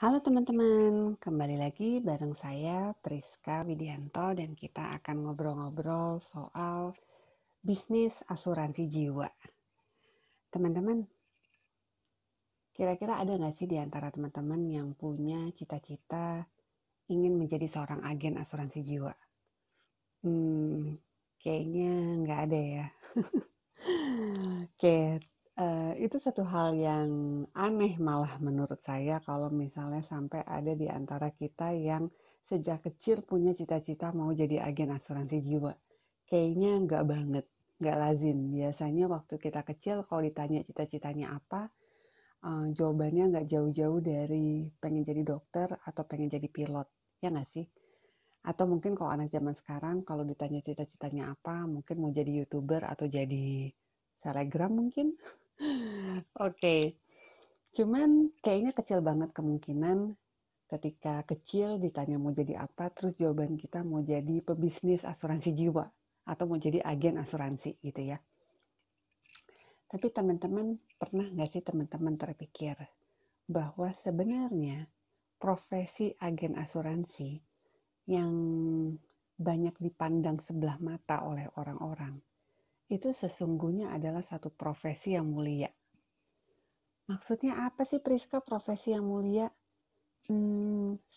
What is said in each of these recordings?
Halo teman-teman, kembali lagi bareng saya Priska Widianto dan kita akan ngobrol-ngobrol soal bisnis asuransi jiwa. Teman-teman, kira-kira ada nggak sih di antara teman-teman yang punya cita-cita ingin menjadi seorang agen asuransi jiwa? Kayaknya nggak ada ya. Oke, itu satu hal yang aneh malah menurut saya kalau misalnya sampai ada di antara kita yang sejak kecil punya cita-cita mau jadi agen asuransi jiwa. Kayaknya nggak banget, nggak lazim. Biasanya waktu kita kecil kalau ditanya cita-citanya apa, jawabannya nggak jauh-jauh dari pengen jadi dokter atau pengen jadi pilot. Ya nggak sih? Atau mungkin kalau anak zaman sekarang kalau ditanya cita-citanya apa, mungkin mau jadi YouTuber atau jadi selebgram mungkin. Oke, cuman kayaknya kecil banget kemungkinan ketika kecil ditanya mau jadi apa, terus jawaban kita mau jadi pebisnis asuransi jiwa atau mau jadi agen asuransi gitu ya. Tapi teman-teman pernah nggak sih teman-teman terpikir bahwa sebenarnya profesi agen asuransi yang banyak dipandang sebelah mata oleh orang-orang itu sesungguhnya adalah satu profesi yang mulia. Maksudnya apa sih Priska profesi yang mulia?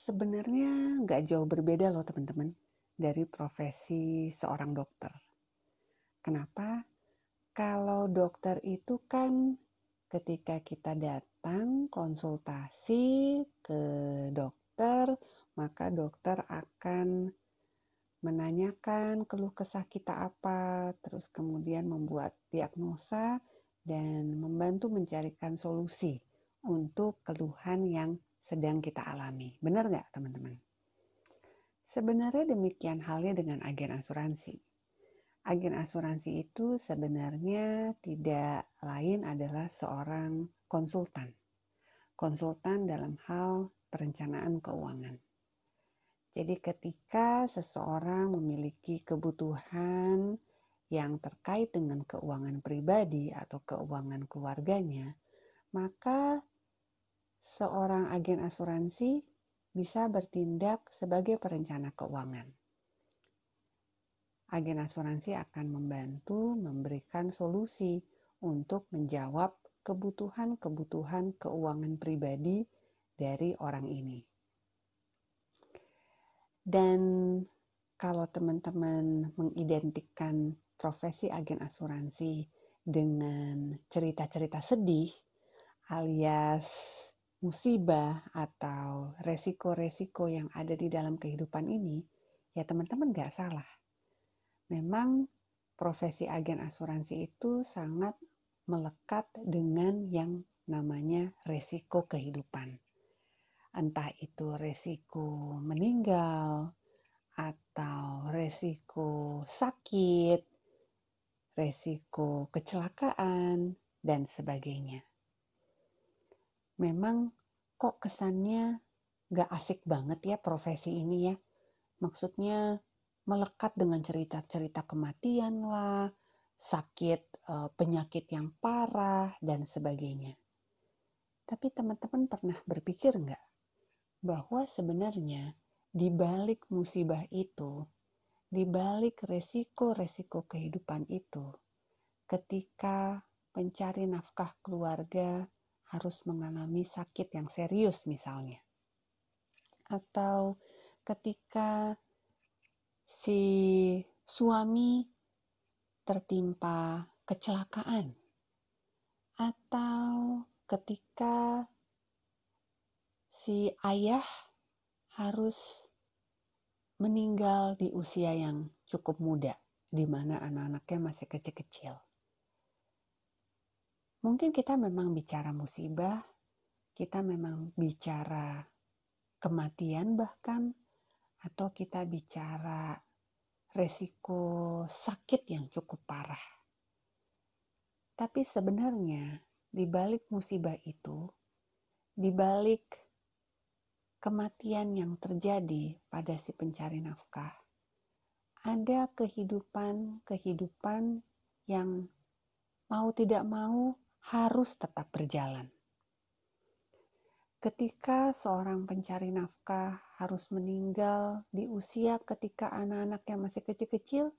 Sebenarnya nggak jauh berbeda loh teman-teman dari profesi seorang dokter. Kenapa? Kalau dokter itu kan ketika kita datang konsultasi ke dokter, maka dokter akan menanyakan keluh kesah kita apa, terus kemudian membuat diagnosa dan membantu mencarikan solusi untuk keluhan yang sedang kita alami. Benar nggak teman-teman? Sebenarnya demikian halnya dengan agen asuransi. Agen asuransi itu sebenarnya tidak lain adalah seorang konsultan. Konsultan dalam hal perencanaan keuangan. Jadi ketika seseorang memiliki kebutuhan yang terkait dengan keuangan pribadi atau keuangan keluarganya, maka seorang agen asuransi bisa bertindak sebagai perencana keuangan. Agen asuransi akan membantu memberikan solusi untuk menjawab kebutuhan-kebutuhan keuangan pribadi dari orang ini. Dan kalau teman-teman mengidentikan profesi agen asuransi dengan cerita-cerita sedih alias musibah atau resiko-resiko yang ada di dalam kehidupan ini, ya teman-teman gak salah. Memang profesi agen asuransi itu sangat melekat dengan yang namanya resiko kehidupan. Entah itu resiko meninggal, atau resiko sakit, resiko kecelakaan, dan sebagainya. Memang kok kesannya gak asik banget ya profesi ini ya. Maksudnya melekat dengan cerita-cerita kematian lah, sakit, penyakit yang parah, dan sebagainya. Tapi teman-teman pernah berpikir nggak bahwa sebenarnya di balik musibah itu, di balik resiko-resiko kehidupan itu, ketika pencari nafkah keluarga harus mengalami sakit yang serius misalnya, atau ketika si suami tertimpa kecelakaan, atau ketika si ayah harus meninggal di usia yang cukup muda, di mana anak-anaknya masih kecil-kecil. Mungkin kita memang bicara musibah, kita memang bicara kematian bahkan, atau kita bicara resiko sakit yang cukup parah. Tapi sebenarnya di balik musibah itu, di balik kematian yang terjadi pada si pencari nafkah, ada kehidupan-kehidupan yang mau tidak mau harus tetap berjalan. Ketika seorang pencari nafkah harus meninggal di usia ketika anak-anaknya masih kecil-kecil,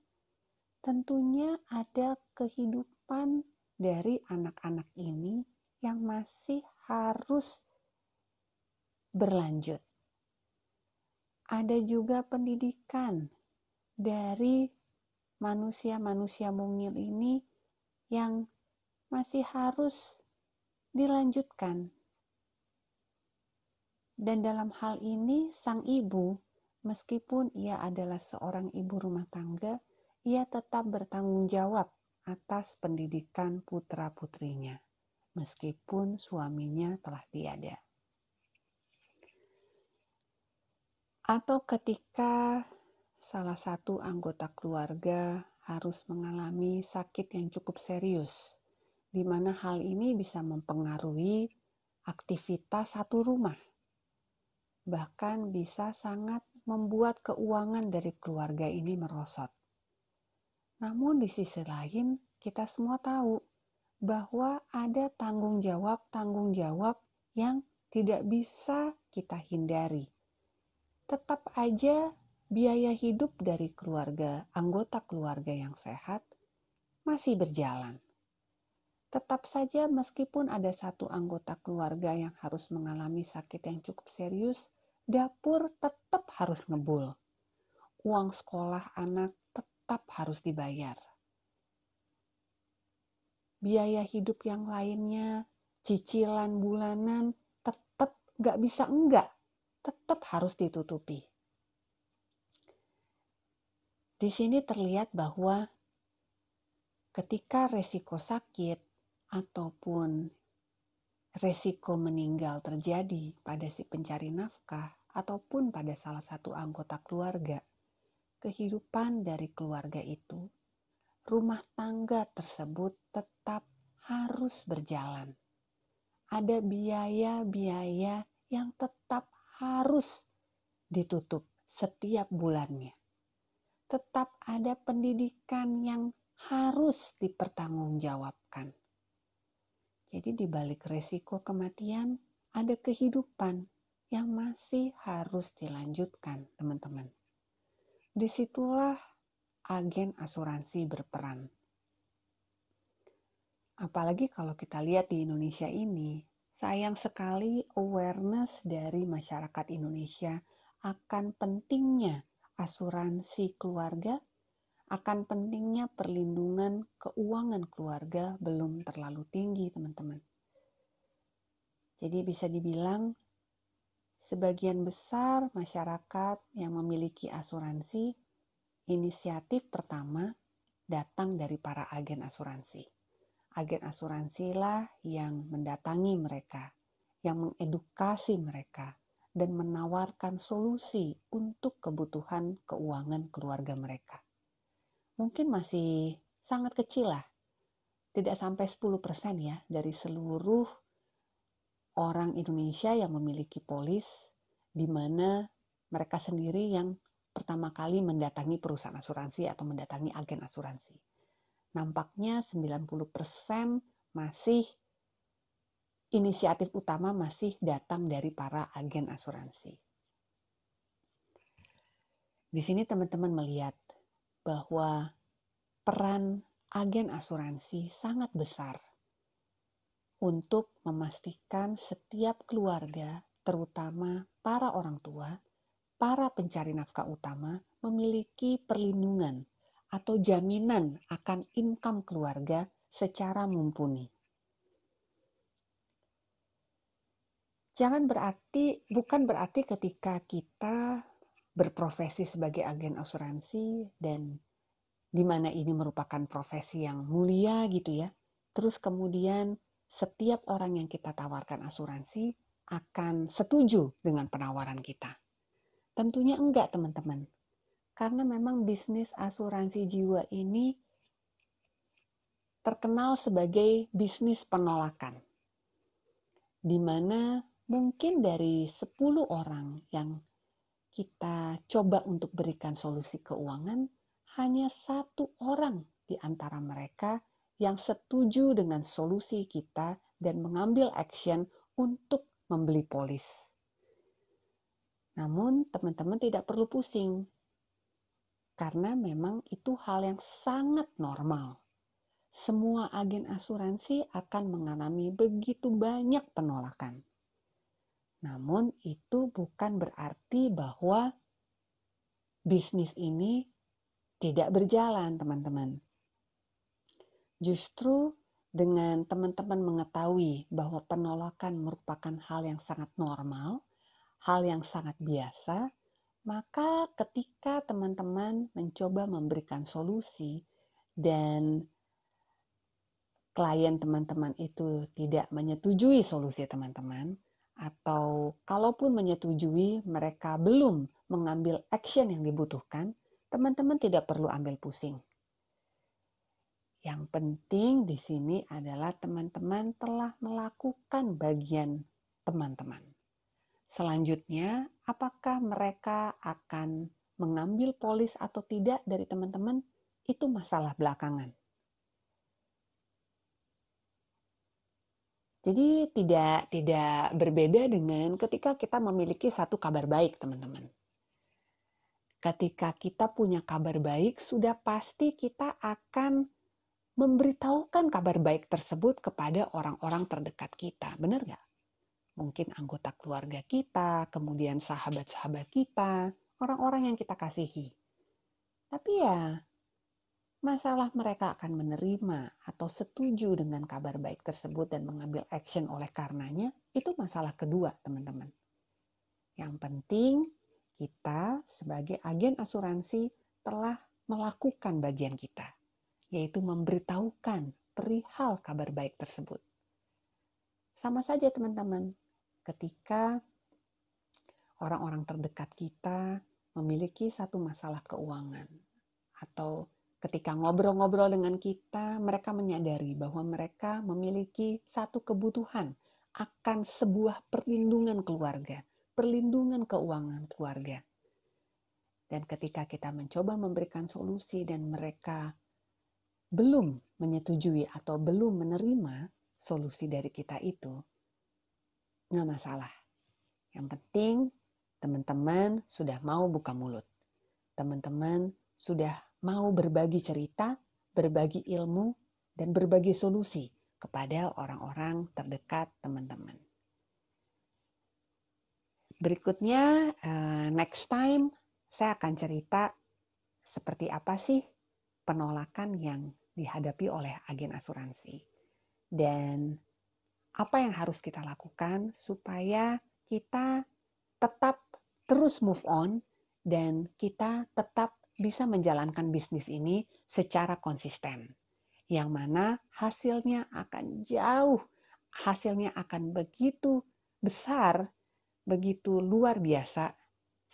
tentunya ada kehidupan dari anak-anak ini yang masih harus berlanjut. Ada juga pendidikan dari manusia-manusia mungil ini yang masih harus dilanjutkan. Dan dalam hal ini, sang ibu, meskipun ia adalah seorang ibu rumah tangga, ia tetap bertanggung jawab atas pendidikan putra-putrinya, meskipun suaminya telah tiada. Atau ketika salah satu anggota keluarga harus mengalami sakit yang cukup serius, di mana hal ini bisa mempengaruhi aktivitas satu rumah. Bahkan bisa sangat membuat keuangan dari keluarga ini merosot. Namun di sisi lain, kita semua tahu bahwa ada tanggung jawab yang tidak bisa kita hindari. Tetap aja biaya hidup dari anggota keluarga yang sehat masih berjalan. Tetap saja meskipun ada satu anggota keluarga yang harus mengalami sakit yang cukup serius, dapur tetap harus ngebul. Uang sekolah anak tetap harus dibayar. Biaya hidup yang lainnya, cicilan bulanan, tetap nggak bisa enggak. Tetap harus ditutupi. Di sini terlihat bahwa ketika resiko sakit ataupun resiko meninggal terjadi pada si pencari nafkah ataupun pada salah satu anggota keluarga, kehidupan dari keluarga itu, rumah tangga tersebut tetap harus berjalan. Ada biaya-biaya yang tetap harus ditutup setiap bulannya. Tetap ada pendidikan yang harus dipertanggungjawabkan. Jadi di balik resiko kematian, ada kehidupan yang masih harus dilanjutkan, teman-teman. Disitulah agen asuransi berperan. Apalagi kalau kita lihat di Indonesia ini, sayang sekali awareness dari masyarakat Indonesia akan pentingnya asuransi keluarga, akan pentingnya perlindungan keuangan keluarga belum terlalu tinggi, teman-teman. Jadi bisa dibilang sebagian besar masyarakat yang memiliki asuransi, inisiatif pertama datang dari para agen asuransi. Agen asuransilah yang mendatangi mereka, yang mengedukasi mereka, dan menawarkan solusi untuk kebutuhan keuangan keluarga mereka. Mungkin masih sangat kecil lah, tidak sampai 10% ya dari seluruh orang Indonesia yang memiliki polis, di mana mereka sendiri yang pertama kali mendatangi perusahaan asuransi atau mendatangi agen asuransi. Nampaknya 90% masih inisiatif utama masih datang dari para agen asuransi. Di sini teman-teman melihat bahwa peran agen asuransi sangat besar untuk memastikan setiap keluarga, terutama para orang tua, para pencari nafkah utama, memiliki perlindungan atau jaminan akan income keluarga secara mumpuni. Bukan berarti ketika kita berprofesi sebagai agen asuransi dan di mana ini merupakan profesi yang mulia gitu ya. Terus kemudian setiap orang yang kita tawarkan asuransi akan setuju dengan penawaran kita. Tentunya enggak, teman-teman. Karena memang bisnis asuransi jiwa ini terkenal sebagai bisnis penolakan. Di mana mungkin dari 10 orang yang kita coba untuk berikan solusi keuangan, hanya 1 orang di antara mereka yang setuju dengan solusi kita dan mengambil action untuk membeli polis. Namun teman-teman tidak perlu pusing, karena memang itu hal yang sangat normal. Semua agen asuransi akan mengalami begitu banyak penolakan. Namun itu bukan berarti bahwa bisnis ini tidak berjalan, teman-teman. Justru dengan teman-teman mengetahui bahwa penolakan merupakan hal yang sangat normal, hal yang sangat biasa, maka ketika teman-teman mencoba memberikan solusi dan klien teman-teman itu tidak menyetujui solusi teman-teman, atau kalaupun menyetujui mereka belum mengambil action yang dibutuhkan, teman-teman tidak perlu ambil pusing. Yang penting di sini adalah teman-teman telah melakukan bagian teman-teman. Selanjutnya, apakah mereka akan mengambil polis atau tidak dari teman-teman, itu masalah belakangan. Jadi tidak berbeda dengan ketika kita memiliki satu kabar baik, teman-teman. Ketika kita punya kabar baik, sudah pasti kita akan memberitahukan kabar baik tersebut kepada orang-orang terdekat kita. Benar nggak? Mungkin anggota keluarga kita, kemudian sahabat-sahabat kita, orang-orang yang kita kasihi. Tapi ya, masalah mereka akan menerima atau setuju dengan kabar baik tersebut dan mengambil action oleh karenanya, itu masalah kedua, teman-teman. Yang penting, kita sebagai agen asuransi telah melakukan bagian kita, yaitu memberitahukan perihal kabar baik tersebut. Sama saja teman-teman, ketika orang-orang terdekat kita memiliki satu masalah keuangan, atau ketika ngobrol-ngobrol dengan kita, mereka menyadari bahwa mereka memiliki satu kebutuhan akan sebuah perlindungan keluarga, perlindungan keuangan keluarga. Dan ketika kita mencoba memberikan solusi dan mereka belum menyetujui atau belum menerima solusi dari kita itu, nggak masalah. Yang penting teman-teman sudah mau buka mulut. Teman-teman sudah mau berbagi cerita, berbagi ilmu, dan berbagi solusi kepada orang-orang terdekat teman-teman. Berikutnya, next time saya akan cerita seperti apa sih penolakan yang dihadapi oleh agen asuransi. Dan apa yang harus kita lakukan supaya kita tetap terus move on dan kita tetap bisa menjalankan bisnis ini secara konsisten. Yang mana hasilnya akan jauh, hasilnya akan begitu besar, begitu luar biasa,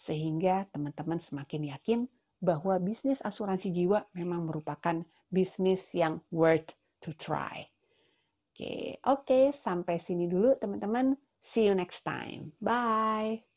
sehingga teman-teman semakin yakin bahwa bisnis asuransi jiwa memang merupakan bisnis yang worth to try. Oke, sampai sini dulu teman-teman. See you next time. Bye.